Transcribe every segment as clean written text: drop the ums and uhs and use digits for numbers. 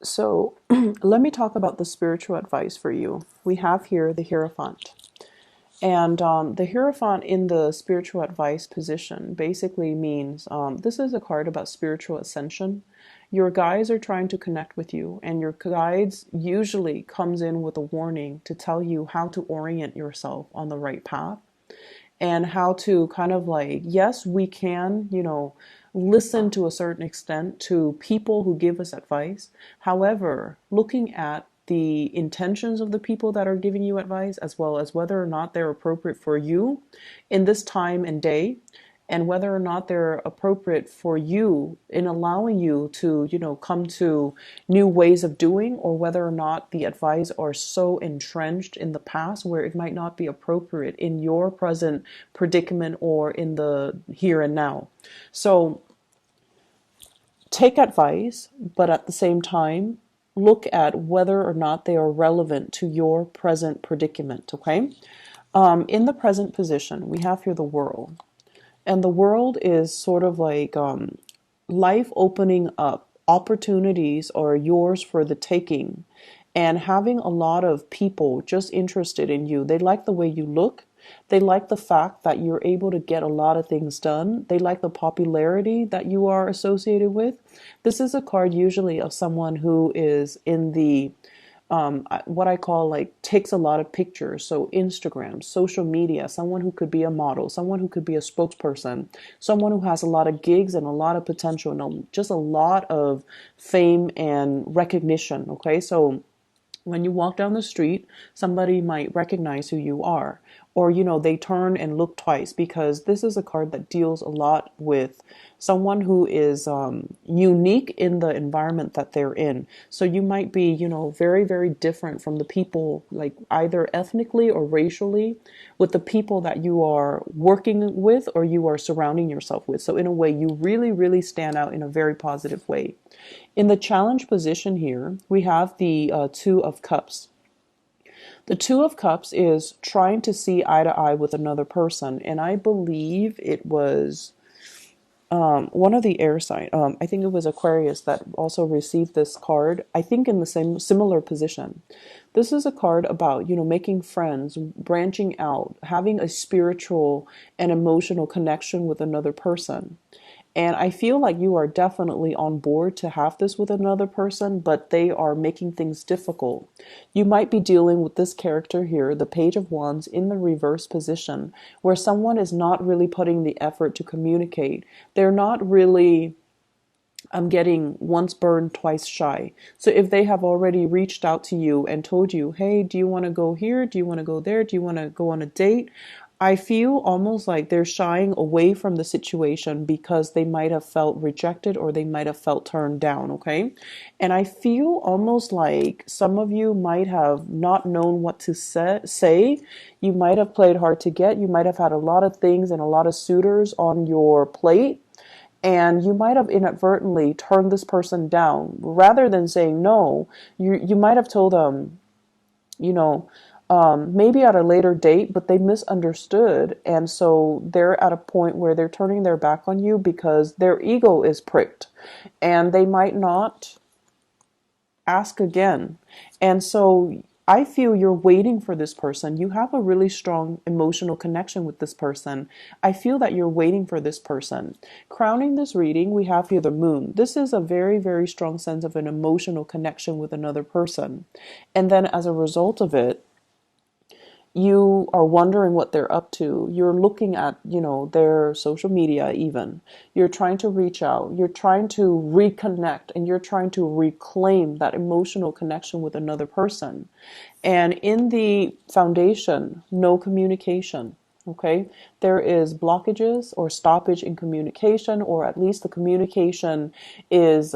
So let me talk about the spiritual advice for you. We have here the Hierophant. And the Hierophant in the spiritual advice position basically means this is a card about spiritual ascension. Your guides are trying to connect with you, and your guides usually comes in with a warning to tell you how to orient yourself on the right path and how to kind of like, yes, we can, listen to a certain extent to people who give us advice. However, looking at the intentions of the people that are giving you advice, as well as whether or not they're appropriate for you in this time and day, and whether or not they're appropriate for you in allowing you to, come to new ways of doing, or whether or not the advice are so entrenched in the past where it might not be appropriate in your present predicament or in the here and now. So take advice, but at the same time, look at whether or not they are relevant to your present predicament, okay? In the present position, we have here the world. And the world is sort of like life opening up. Opportunities are yours for the taking. And having a lot of people just interested in you. They like the way you look. They like the fact that you're able to get a lot of things done. They like the popularity that you are associated with. This is a card usually of someone who is in the what I call like takes a lot of pictures. So Instagram, social media, someone who could be a model, someone who could be a spokesperson, someone who has a lot of gigs and a lot of potential and just a lot of fame and recognition. Okay, so when you walk down the street, somebody might recognize who you are. Or, they turn and look twice, because this is a card that deals a lot with someone who is unique in the environment that they're in. So you might be, very, very different from the people, like either ethnically or racially, with the people that you are working with or you are surrounding yourself with. So in a way, you really, really stand out in a very positive way. In the challenge position here, we have the Two of Cups. The Two of Cups is trying to see eye to eye with another person. And I believe it was one of the air sign. I think it was Aquarius that also received this card. I think in the same similar position. This is a card about, making friends, branching out, having a spiritual and emotional connection with another person. And I feel like you are definitely on board to have this with another person, but they are making things difficult. You might be dealing with this character here, the Page of Wands, in the reverse position, where someone is not really putting the effort to communicate. They're not really, I'm getting once burned, twice shy. So if they have already reached out to you and told you, hey, do you want to go here? Do you want to go there? Do you want to go on a date? I feel almost like they're shying away from the situation because they might have felt rejected or they might have felt turned down, okay? And I feel almost like some of you might have not known what to say. You might have played hard to get. You might have had a lot of things and a lot of suitors on your plate. And you might have inadvertently turned this person down. Rather than saying no, you might have told them, you know, maybe at a later date, but they misunderstood. And so they're at a point where they're turning their back on you because their ego is pricked and they might not ask again. And so I feel you're waiting for this person. You have a really strong emotional connection with this person. I feel that you're waiting for this person. Crowning this reading, we have here the Moon. This is a very, very strong sense of an emotional connection with another person. And then as a result of it, you are wondering what they're up to. You're looking at, their social media even. You're trying to reach out. You're trying to reconnect and you're trying to reclaim that emotional connection with another person. And in the foundation, no communication. Okay, there is blockages or stoppage in communication, or at least the communication is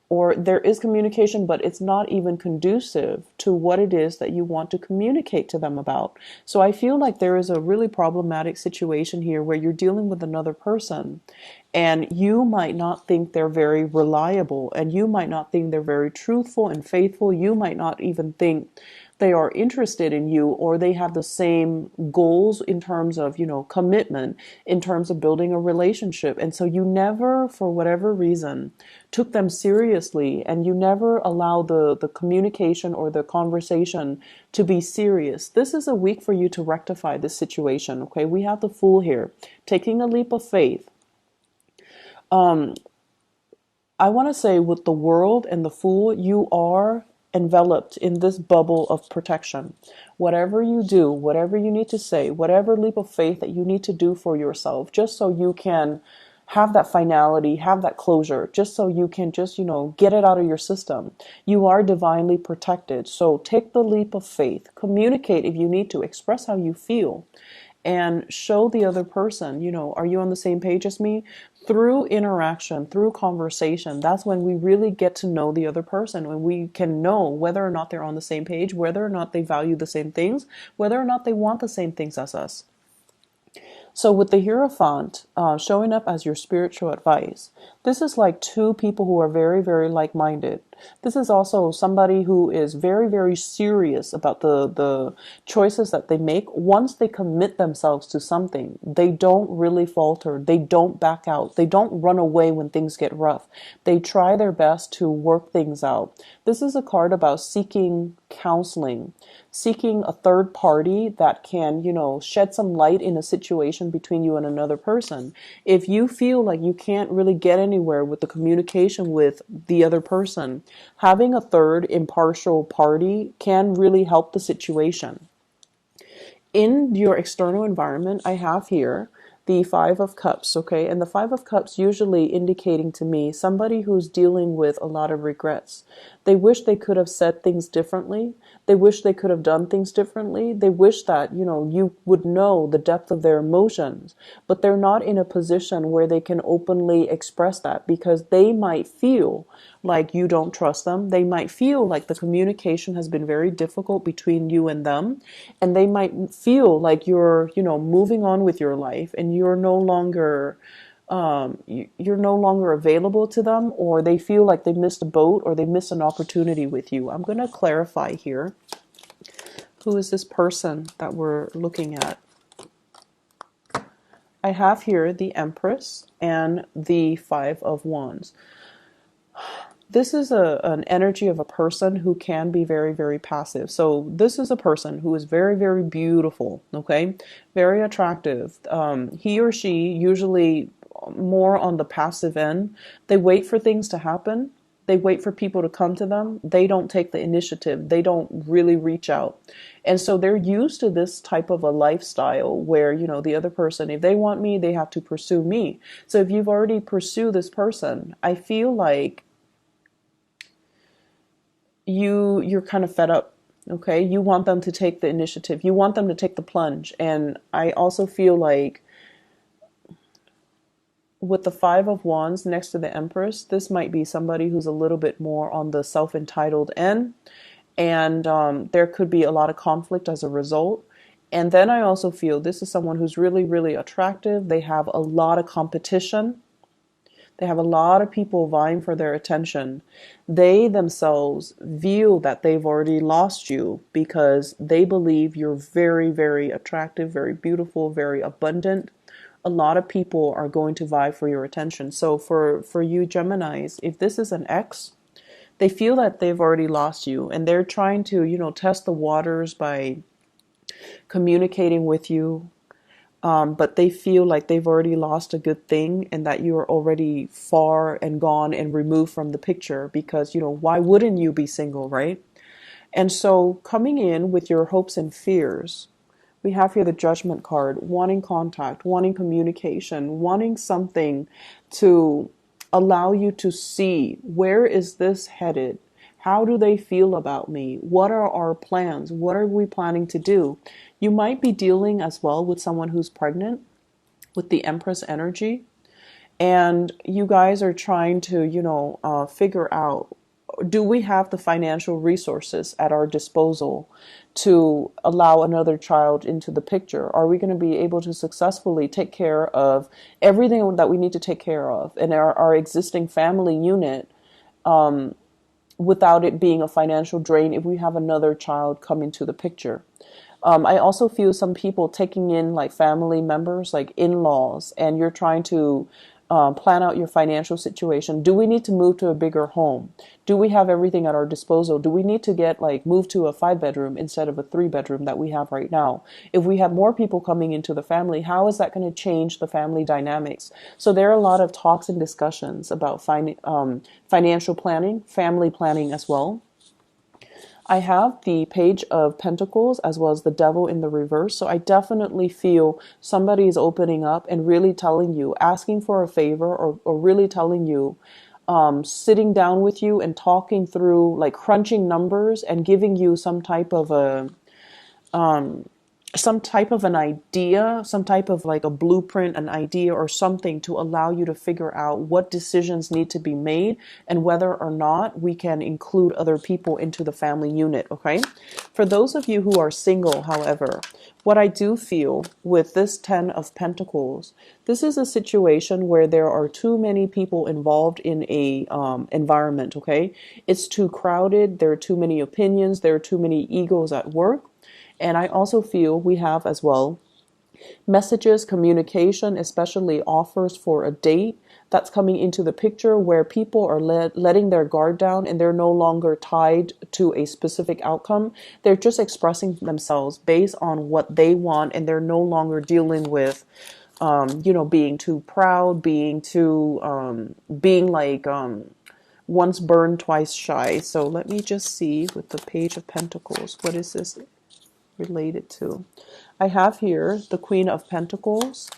or there is communication, but it's not even conducive to what it is that you want to communicate to them about. So I feel like there is a really problematic situation here where you're dealing with another person And you might not think they're very reliable, and you might not think they're very truthful and faithful. You might not even think they are interested in you, or they have the same goals in terms of, commitment, in terms of building a relationship. And so you never, for whatever reason, took them seriously, and you never allow the communication or the conversation to be serious. This is a week for you to rectify this situation. Okay, we have the Fool here, taking a leap of faith. I want to say, with the World and the Fool, you are enveloped in this bubble of protection. Whatever you do, whatever you need to say, whatever leap of faith that you need to do for yourself, just so you can have that finality, have that closure, just so you can just, get it out of your system. You are divinely protected. So take the leap of faith, communicate if you need to, express how you feel, and show the other person, are you on the same page as me? Through interaction, through conversation, that's when we really get to know the other person, when we can know whether or not they're on the same page, whether or not they value the same things, whether or not they want the same things as us. So with the Hierophant showing up as your spiritual advice, this is like two people who are very, very like-minded. This is also somebody who is very, very serious about the choices that they make. Once they commit themselves to something, they don't really falter. They don't back out. They don't run away when things get rough. They try their best to work things out. This is a card about seeking counseling, seeking a third party that can, shed some light in a situation between you and another person. If you feel like you can't really get anywhere with the communication with the other person, having a third impartial party can really help the situation. In your external environment, I have here the Five of Cups, okay? And the Five of Cups usually indicating to me somebody who's dealing with a lot of regrets. They wish they could have said things differently. They wish they could have done things differently. They wish that, you would know the depth of their emotions, but they're not in a position where they can openly express that, because they might feel like you don't trust them. They might feel like the communication has been very difficult between you and them. And they might feel like you're, moving on with your life, and you're no longer available to them, or they feel like they missed a boat, or they missed an opportunity with you. I'm going to clarify here. Who is this person that we're looking at? I have here the Empress and the Five of Wands. This is an energy of a person who can be very, very passive. So this is a person who is very, very beautiful, okay? Very attractive. He or she usually more on the passive end. They wait for things to happen. They wait for people to come to them. They don't take the initiative. They don't really reach out. And so they're used to this type of a lifestyle where, the other person, if they want me, they have to pursue me. So if you've already pursued this person, I feel like you're kind of fed up. Okay, you want them to take the initiative. You want them to take the plunge. And I also feel like with the Five of Wands next to the Empress, this might be somebody who's a little bit more on the self-entitled end. And there could be a lot of conflict as a result. And then I also feel this is someone who's really, really attractive. They have a lot of competition. They have a lot of people vying for their attention. They themselves feel that they've already lost you because they believe you're very, very attractive, very beautiful, very abundant. A lot of people are going to vie for your attention. So for you Geminis, if this is an ex, they feel that they've already lost you, and they're trying to, test the waters by communicating with you. But they feel like they've already lost a good thing, and that you're already far and gone and removed from the picture, because, why wouldn't you be single, right? And so coming in with your hopes and fears, we have here the Judgment card, wanting contact, wanting communication, wanting something to allow you to see, where is this headed? How do they feel about me? What are our plans? What are we planning to do? You might be dealing as well with someone who's pregnant with the Empress energy. And you guys are trying to, figure out do we have the financial resources at our disposal to allow another child into the picture? Are we going to be able to successfully take care of everything that we need to take care of in our existing family unit without it being a financial drain if we have another child come into the picture? I also feel some people taking in like family members, like in-laws, and you're trying to plan out your financial situation. Do we need to move to a bigger home? Do we have everything at our disposal? Do we need to get like move to a 5-bedroom instead of a 3-bedroom that we have right now? If we have more people coming into the family, how is that going to change the family dynamics? So there are a lot of talks and discussions about financial planning, family planning as well. I have the Page of Pentacles as well as the Devil in the reverse. So I definitely feel somebody is opening up and really telling you, asking for a favor, or really telling you, sitting down with you and talking through, like crunching numbers and giving you some type of an idea, some type of like a blueprint, an idea or something to allow you to figure out what decisions need to be made and whether or not we can include other people into the family unit, okay? For those of you who are single, however, what I do feel with this 10 of Pentacles, this is a situation where there are too many people involved in a environment, okay? It's too crowded, there are too many opinions, there are too many egos at work. And I also feel we have as well messages, communication, especially offers for a date that's coming into the picture where people are letting their guard down and they're no longer tied to a specific outcome. They're just expressing themselves based on what they want, and they're no longer dealing with, being too proud, being like, once burned, twice shy. So let me just see with the Page of Pentacles, what is this related to? I have here the Queen of Pentacles.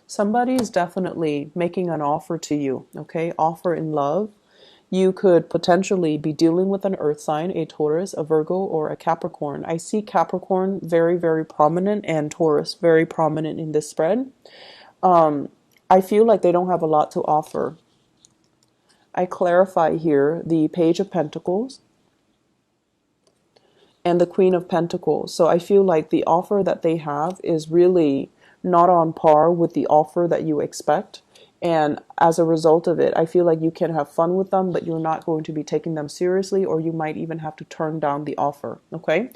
Somebody is definitely making an offer to you, okay? Offer in love. You could potentially be dealing with an earth sign, a Taurus, a Virgo, or a Capricorn. I see Capricorn very, very prominent and Taurus very prominent in this spread. I feel like they don't have a lot to offer. I clarify here the Page of Pentacles and the Queen of Pentacles. So I feel like the offer that they have is really not on par with the offer that you expect. And as a result of it, I feel like you can have fun with them, but you're not going to be taking them seriously, or you might even have to turn down the offer. Okay.